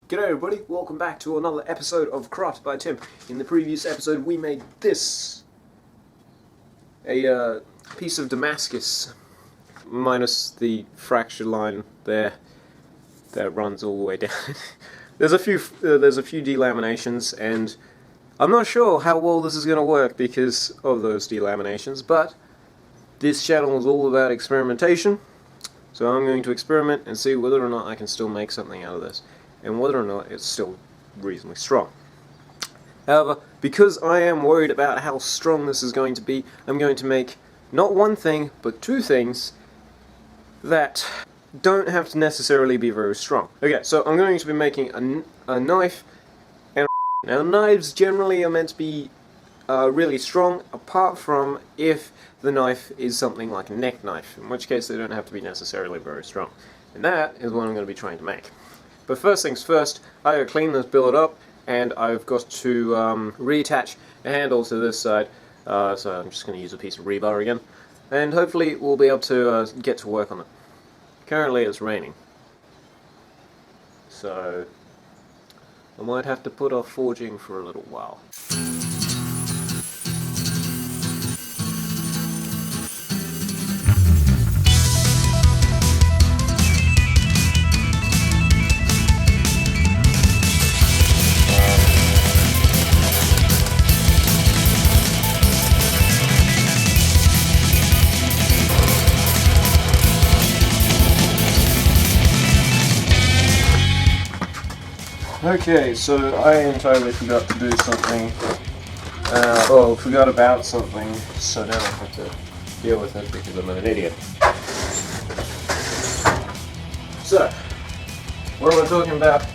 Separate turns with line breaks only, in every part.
G'day everybody, welcome back to another episode of Crafted by Tim. In the previous episode we made this, a piece of Damascus, minus the fracture line there that runs all the way down. There's a few delaminations, and I'm not sure how well this is going to work because of those delaminations, but this channel is all about experimentation, so I'm going to experiment and see whether or not I can still make something out of this, and whether or not it's still reasonably strong. However, because I am worried about how strong this is going to be, I'm going to make not one thing, but two things that don't have to necessarily be very strong. Okay, so I'm going to be making a knife and a now knives generally are meant to be really strong, apart from if the knife is something like a neck knife, in which case they don't have to be necessarily very strong. And that is what I'm going to be trying to make. But first things first, I gotta clean this billet up, and I've got to reattach a handle to this side, so I'm just going to use a piece of rebar again, and hopefully we'll be able to get to work on it. Currently it's raining, so I might have to put off forging for a little while. Okay, so I entirely forgot to do something, forgot about something, so now I have to deal with it because I'm an idiot. So, what am I talking about?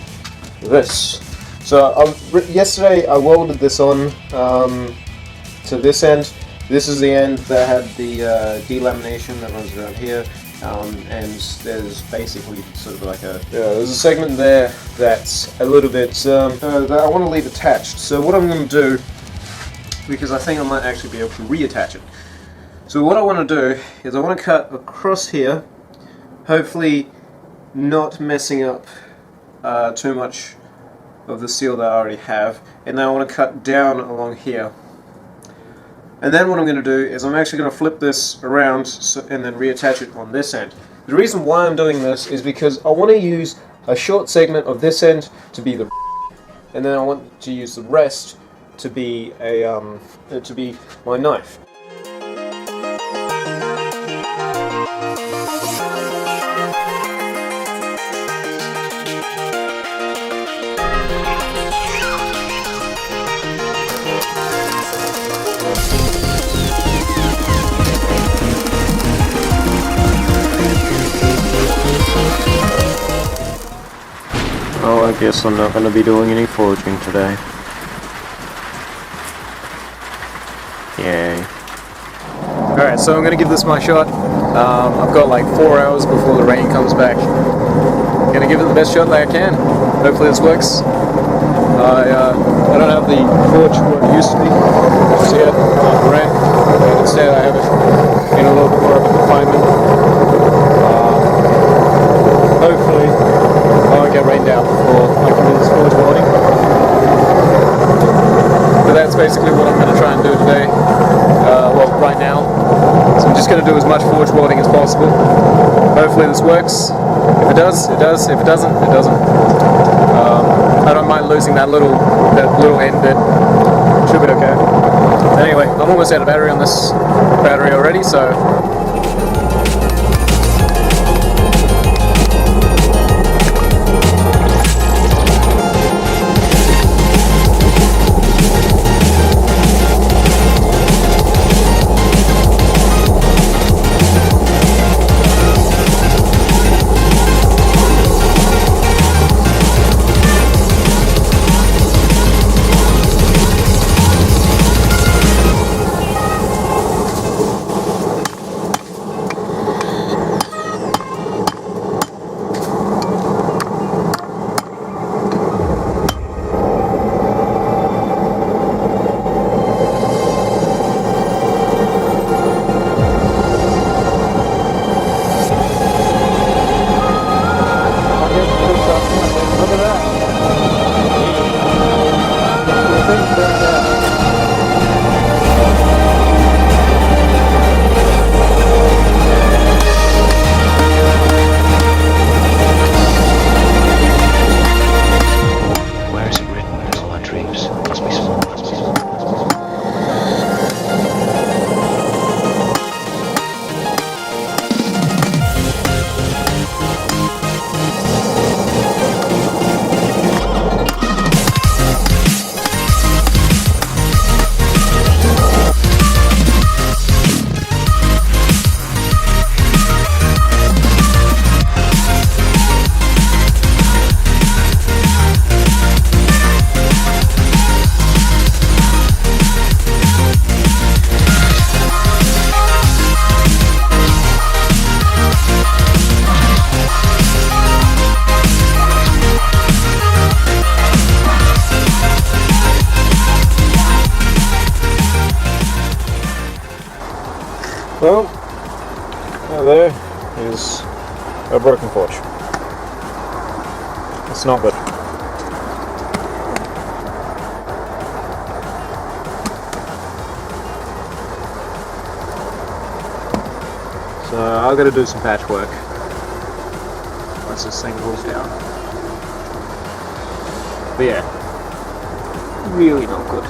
This. So, yesterday I welded this on to this end. This is the end that had the delamination that runs around here. And there's basically sort of like there's a segment there that's a little bit, that I want to leave attached. So what I'm going to do, because I think I might actually be able to reattach it. So what I want to do is I want to cut across here, hopefully not messing up too much of the steel that I already have, and then I want to cut down along here. And then what I'm going to do is I'm actually going to flip this around and then reattach it on this end. The reason why I'm doing this is because I want to use a short segment of this end to be the and then I want to use the rest to be my knife. Oh, I guess I'm not going to be doing any forging today. Yay. Alright, so I'm going to give this my shot. I've got like 4 hours before the rain comes back. Going to give it the best shot that I can. Hopefully this works. I don't have the forge where it used to be just yet, the rain. And instead I have it in a little bit more of a confinement. Hopefully I won't get rained out before I can do this forge welding. But that's basically what I'm going to try and do today, right now. So I'm just going to do as much forge welding as possible. Hopefully this works. If it does, it does. If it doesn't, it doesn't. I don't mind losing that little end bit. Should be okay. Anyway, I'm almost out of battery on this battery already, so Well, there is a broken porch. It's not good. So I've got to do some patchwork once this thing cools down. But yeah, really not good.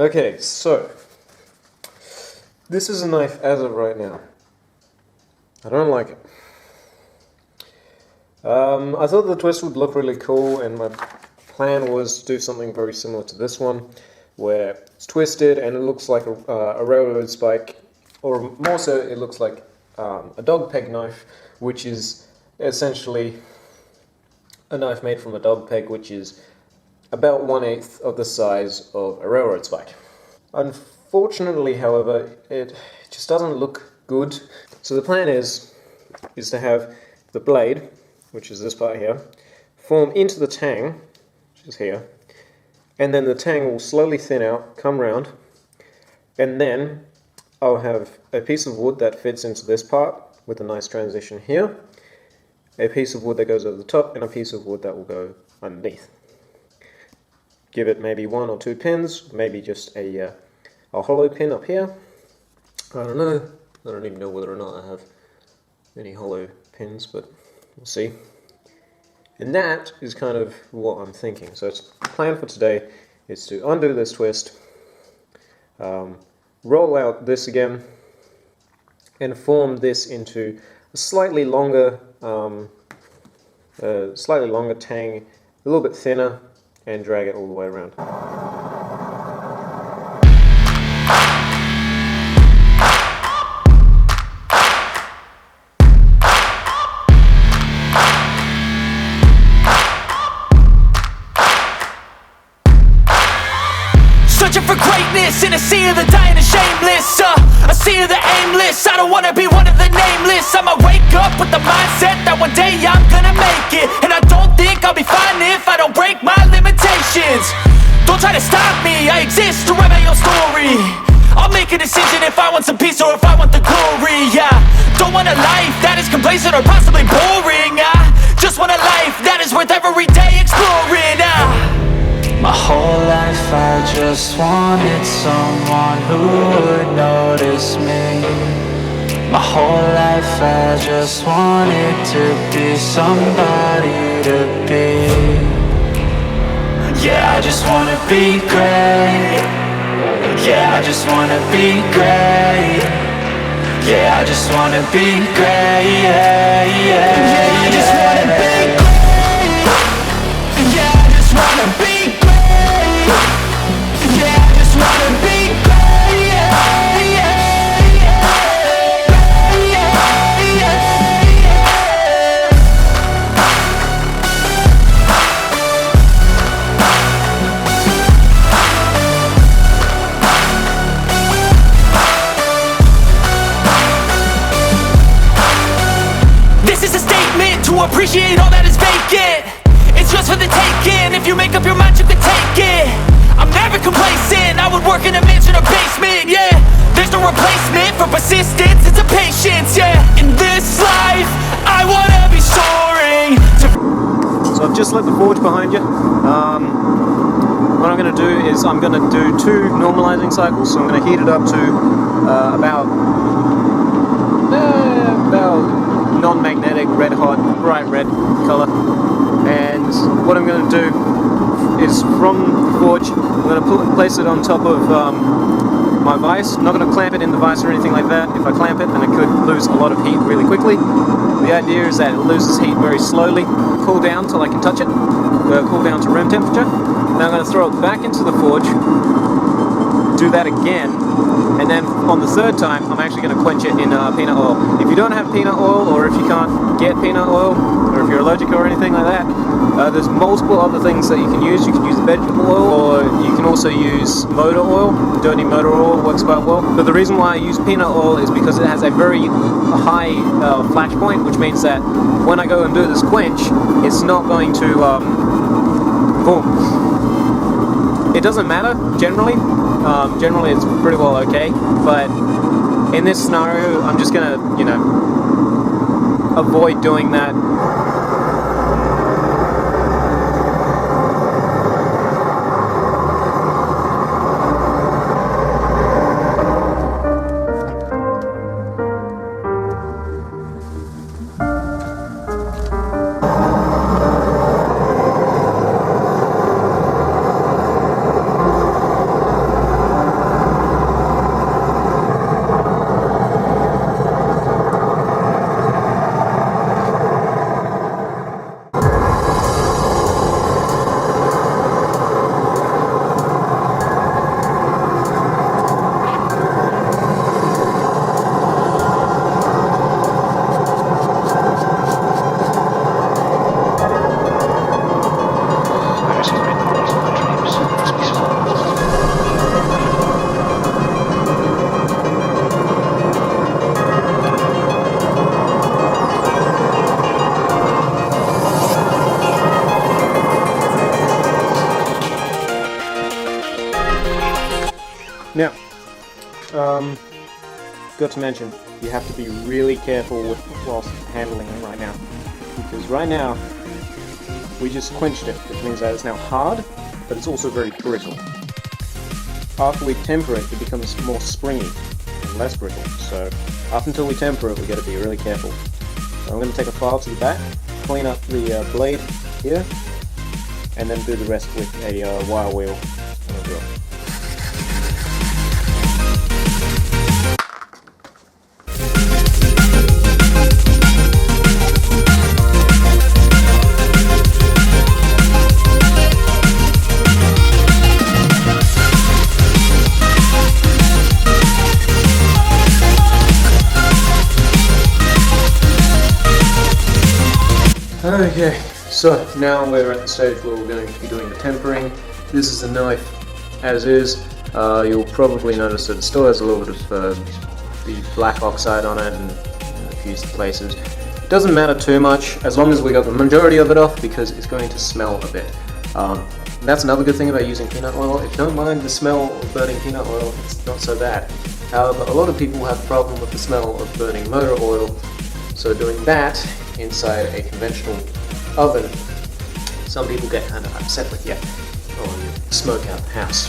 Okay, so this is a knife as of right now. I don't like it. I thought the twist would look really cool, and my plan was to do something very similar to this one, where it's twisted and it looks like a railroad spike, or more so it looks like a dog peg knife, which is essentially a knife made from a dog peg, which is about 1/8 of the size of a railroad spike. Unfortunately, however, it just doesn't look good. So the plan is to have the blade, which is this part here, form into the tang, which is here, and then the tang will slowly thin out, come round, and then I'll have a piece of wood that fits into this part with a nice transition here, a piece of wood that goes over the top, and a piece of wood that will go underneath. Give it maybe 1 or 2 pins, maybe just a hollow pin up here. I don't know. I don't even know whether or not I have any hollow pins, but we'll see. And that is kind of what I'm thinking. So the plan for today is to undo this twist, roll out this again, and form this into a slightly longer tang, a little bit thinner, and drag it all the way around.
Searching for greatness in a sea of the dying and shameless, a sea of the aimless. I don't wanna be one of the nameless. I'ma wake up with the mindset that one day I'm gonna make it, and I don't think I'll be fine if I don't break my limitations. Don't try to stop me, I exist to write my own story. I'll make a decision if I want some peace or if I want the glory. Yeah, don't want a life that is complacent or possibly boring. I just want a life that is worth every day exploring. My whole life I just wanted someone who would notice me. My whole life I just wanted to be somebody to be. Yeah, I just wanna be great. Yeah, I just wanna be great. Yeah, I just wanna be great. Yeah, I just wanna be great. Yeah, I just wanna be great. Yeah, I just wanna be great. This is a statement to appreciate all that is vacant. It's just for the taking. If you make up your mind, you can take it. I'm never complacent. I would work in a mansion or basement. Yeah, there's no replacement for persistence. It's a patience. Yeah, in this life, I wanna be soaring.
So I've just left the forge behind you. What I'm going to do is I'm going to do 2 normalizing cycles. So I'm going to heat it up to about non-magnetic, red hot, bright red color. And what I'm going to do is from the forge, I'm going to place it on top of my vise. I'm not going to clamp it in the vise or anything like that. If I clamp it, then it could lose a lot of heat really quickly. The idea is that it loses heat very slowly, cool down till I can touch it, cool down to room temperature. Now I'm going to throw it back into the forge, do that again, and then on the 3rd time I'm actually going to quench it in peanut oil. If you don't have peanut oil, or if you can't get peanut oil, or if you're allergic or anything like that, there's multiple other things that you can use. You can use vegetable oil, or you can also use motor oil. Dirty motor oil works quite well. But the reason why I use peanut oil is because it has a very high flash point, which means that when I go and do this quench, it's not going to boom. It doesn't matter generally. Generally it's pretty well okay, but in this scenario I'm just gonna, avoid doing that. forgot to mention, you have to be really careful whilst handling it right now. Because right now, we just quenched it, which means that it's now hard, but it's also very brittle. After we temper it, it becomes more springy and less brittle. So up until we temper it, we've got to be really careful. So I'm going to take a file to the back, clean up the blade here, and then do the rest with a wire wheel and a drill. Okay, so now we're at the stage where we're going to be doing the tempering. This is the knife as is. You'll probably notice that it still has a little bit of the black oxide on it and in a few places. It doesn't matter too much as long as we got the majority of it off, because it's going to smell a bit. That's another good thing about using peanut oil. If you don't mind the smell of burning peanut oil, it's not so bad. However, a lot of people have a problem with the smell of burning motor oil, so doing that inside a conventional oven, some people get kind of upset with you, or you smoke out the house.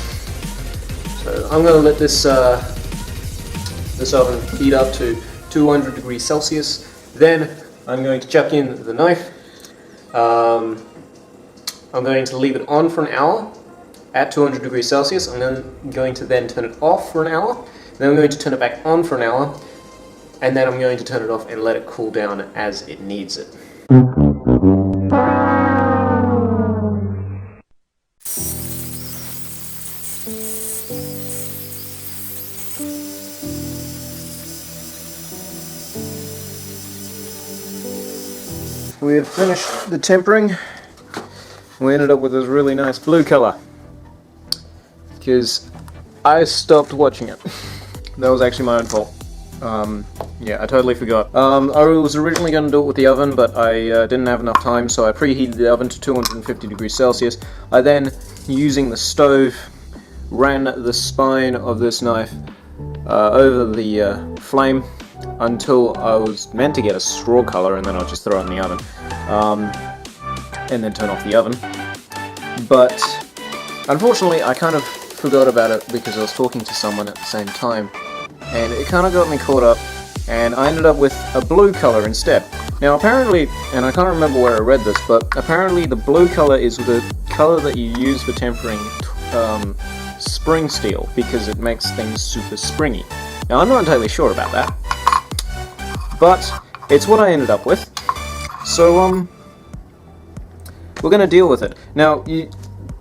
So I'm going to let this this oven heat up to 200 degrees Celsius. Then I'm going to chuck in the knife. I'm going to leave it on for an hour at 200 degrees Celsius. I'm going to then turn it off for an hour. Then I'm going to turn it back on for an hour. And then I'm going to turn it off and let it cool down as it needs it. We had finished the tempering. We ended up with this really nice blue color because I stopped watching it. That was actually my own fault. Yeah, I totally forgot. I was originally going to do it with the oven, but I didn't have enough time, so I preheated the oven to 250 degrees Celsius. I then, using the stove, ran the spine of this knife over the flame until I was meant to get a straw color, and then I'll just throw it in the oven. And then turn off the oven. But unfortunately, I kind of forgot about it because I was talking to someone at the same time. And it kind of got me caught up, and I ended up with a blue color instead. Now apparently, and I can't remember where I read this, but apparently the blue color is the color that you use for tempering spring steel, because it makes things super springy. Now I'm not entirely sure about that, but it's what I ended up with. So we're gonna deal with it. Now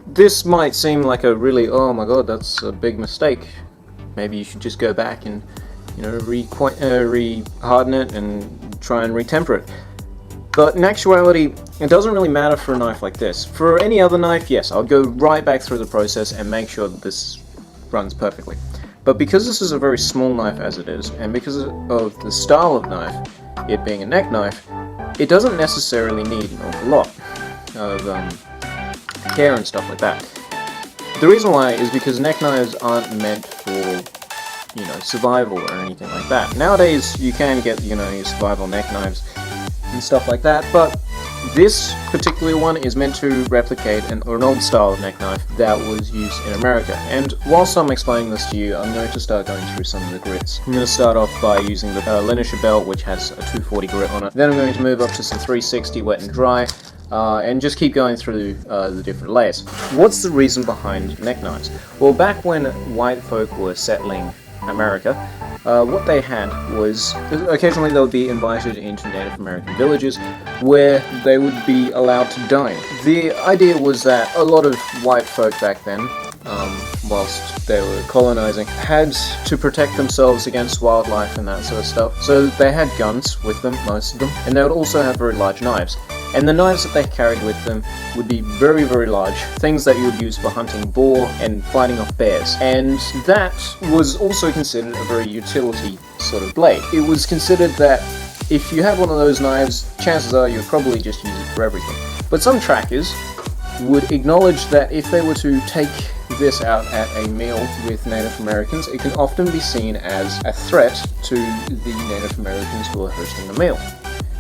this might seem like a really, oh my god, that's a big mistake. Maybe you should just go back and, you know, re-harden it and try and retemper it. But in actuality, it doesn't really matter for a knife like this. For any other knife, yes, I'll go right back through the process and make sure that this runs perfectly. But because this is a very small knife as it is, and because of the style of knife, it being a neck knife, it doesn't necessarily need an awful lot of care and stuff like that. The reason why is because neck knives aren't meant for, you know, survival or anything like that. Nowadays you can get, you know, your survival neck knives and stuff like that, but this particular one is meant to replicate an old style of neck knife that was used in America. And whilst I'm explaining this to you, I'm going to start going through some of the grits. I'm going to start off by using the Linisher belt, which has a 240 grit on it. Then I'm going to move up to some 360 wet and dry. And just keep going through the different layers. What's the reason behind neck knives? Well, back when white folk were settling America, what they had was, occasionally they would be invited into Native American villages where they would be allowed to dine. The idea was that a lot of white folk back then, whilst they were colonizing, had to protect themselves against wildlife and that sort of stuff. So they had guns with them, most of them, and they would also have very large knives. And the knives that they carried with them would be very, very large, things that you would use for hunting boar and fighting off bears. And that was also considered a very utility sort of blade. It was considered that if you had one of those knives, chances are you'd probably just use it for everything. But some trackers would acknowledge that if they were to take this out at a meal with Native Americans, it can often be seen as a threat to the Native Americans who are hosting the meal.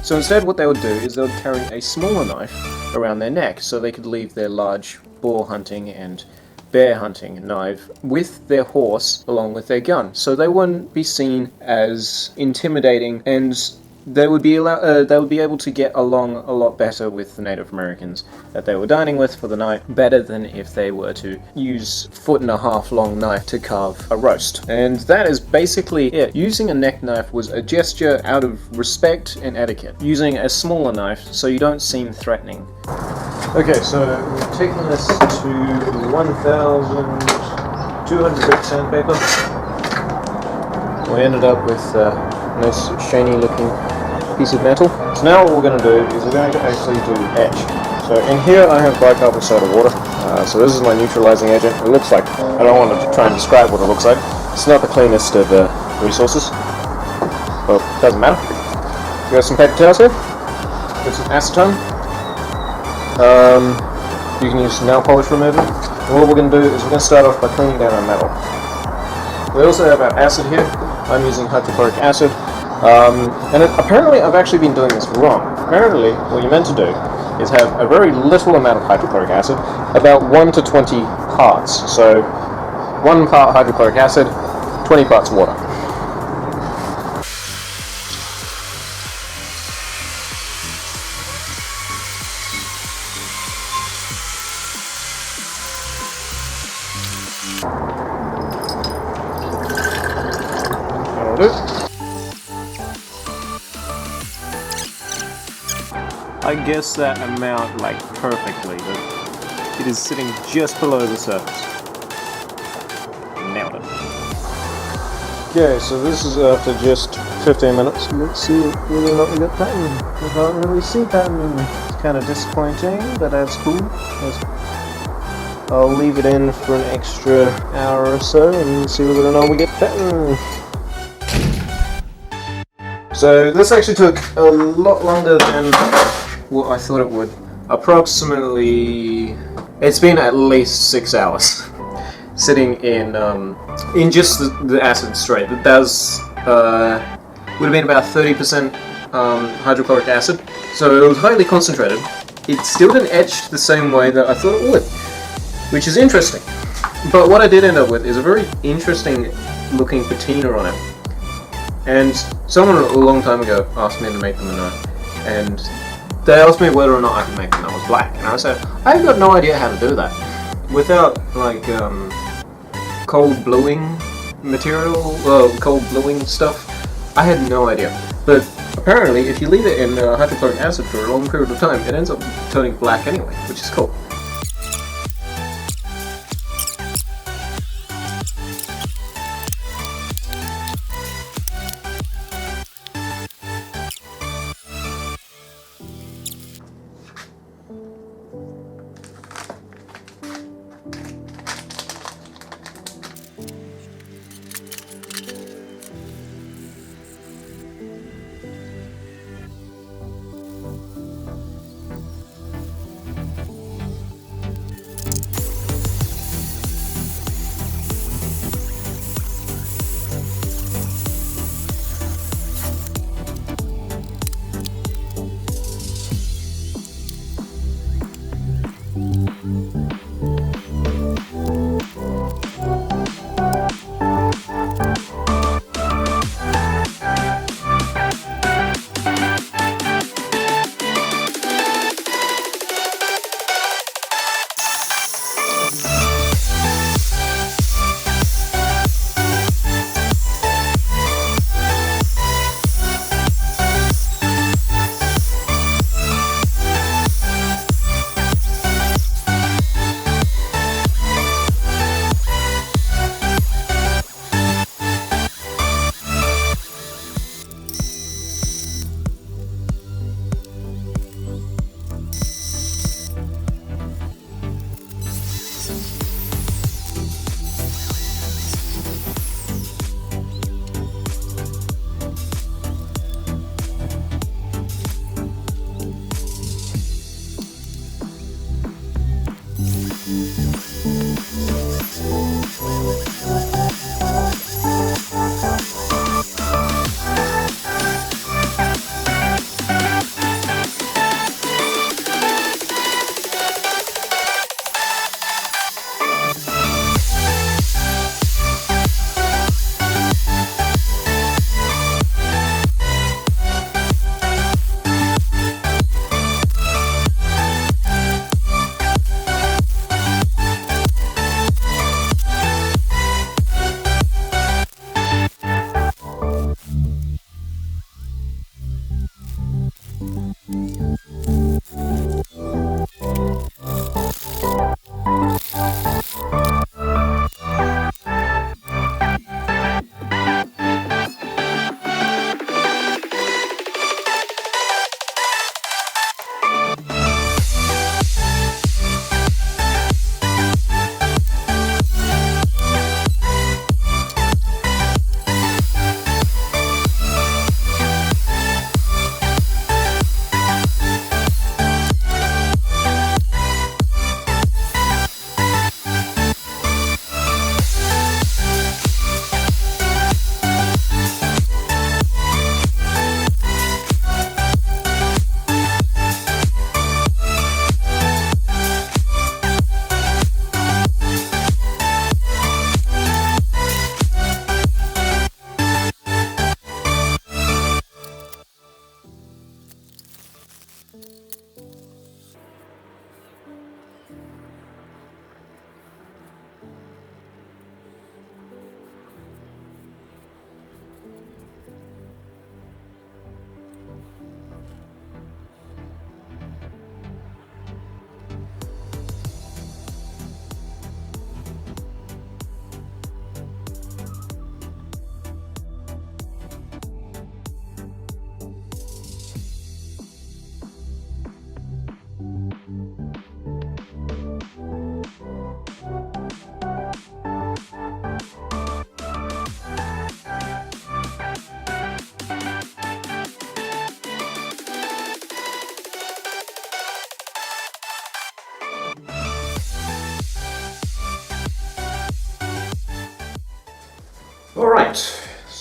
So instead what they would do is they would carry a smaller knife around their neck so they could leave their large boar hunting and bear hunting knife with their horse along with their gun. So they wouldn't be seen as intimidating, and they would be able to get along a lot better with the Native Americans that they were dining with for the night, better than if they were to use 1.5 foot long knife to carve a roast. And that is basically it. Using a neck knife was a gesture out of respect and etiquette. Using a smaller knife so you don't seem threatening. Okay, so we've taken this to 1,200 grit sandpaper. We ended up with a nice shiny looking piece of metal. So now what we're going to do is we're going to actually do etch. So in here I have bicarbonate soda water. So this is my neutralizing agent. It looks like, I don't want to try and describe what it looks like. It's not the cleanest of resources. Well, it doesn't matter. We got some paper towels here. Got some acetone. You can use nail polish remover. And what we're going to do is we're going to start off by cleaning down our metal. We also have our acid here. I'm using hydrochloric acid. Apparently I've actually been doing this wrong. Apparently what you're meant to do is have a very little amount of hydrochloric acid, about 1 to 20 parts. So 1 part hydrochloric acid, 20 parts water. I guess that amount like perfectly, but it is sitting just below the surface. Nailed it. Okay, so this is after just 15 minutes. Let's see whether or not we got pattern. I can't really see pattern. It's kind of disappointing, but that's cool. I'll leave it in for an extra hour or so and see whether or not we get pattern. So this actually took a lot longer than what I thought it would. Approximately, it's been at least 6 hours sitting in just the acid straight. That was would have been about 30% hydrochloric acid, so it was highly concentrated. It still didn't etch the same way that I thought it would, which is interesting. But what I did end up with is a very interesting looking patina on it. And someone a long time ago asked me to make them a knife, and they asked me whether or not I could make them that was black, and I said, I've got no idea how to do that. Without, like, cold bluing material, cold bluing stuff, I had no idea. But apparently, if you leave it in hydrochloric acid for a long period of time, it ends up turning black anyway, which is cool.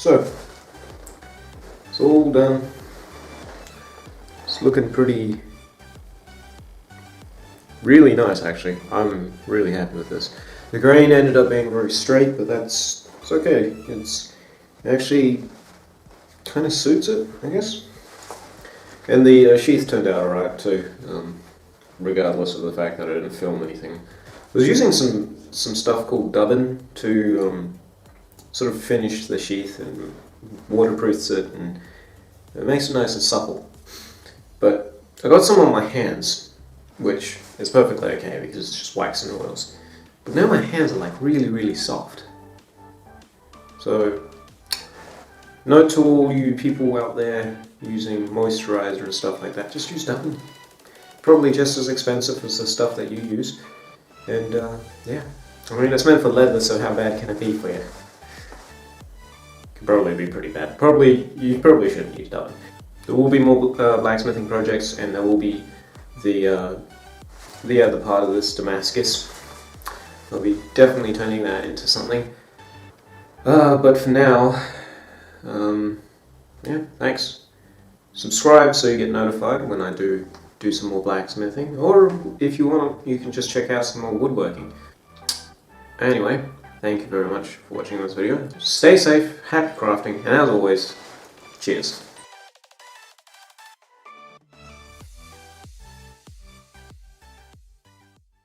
So, it's all done. It's looking pretty, really nice actually. I'm really happy with this. The grain ended up being very straight, but it's okay. It actually kind of suits it, I guess. And the sheath turned out alright too, regardless of the fact that I didn't film anything. I was using some stuff called dubbin to sort of finish the sheath and waterproofs it, and it makes it nice and supple. But I got some on my hands, which is perfectly okay because it's just wax and oils. But now my hands are like really, really soft. So, note to all you people out there using moisturizer and stuff like that, just use dubbin. Probably just as expensive as the stuff that you use. And yeah, I mean it's meant for leather, so how bad can it be for you? Could probably be pretty bad. You probably shouldn't use dubbin. There will be more blacksmithing projects, and there will be the other part of this, Damascus. I'll be definitely turning that into something. But for now, yeah, thanks. Subscribe so you get notified when I do some more blacksmithing, or if you want, you can just check out some more woodworking. Anyway, thank you very much for watching this video. Stay safe, happy crafting, and as always, cheers.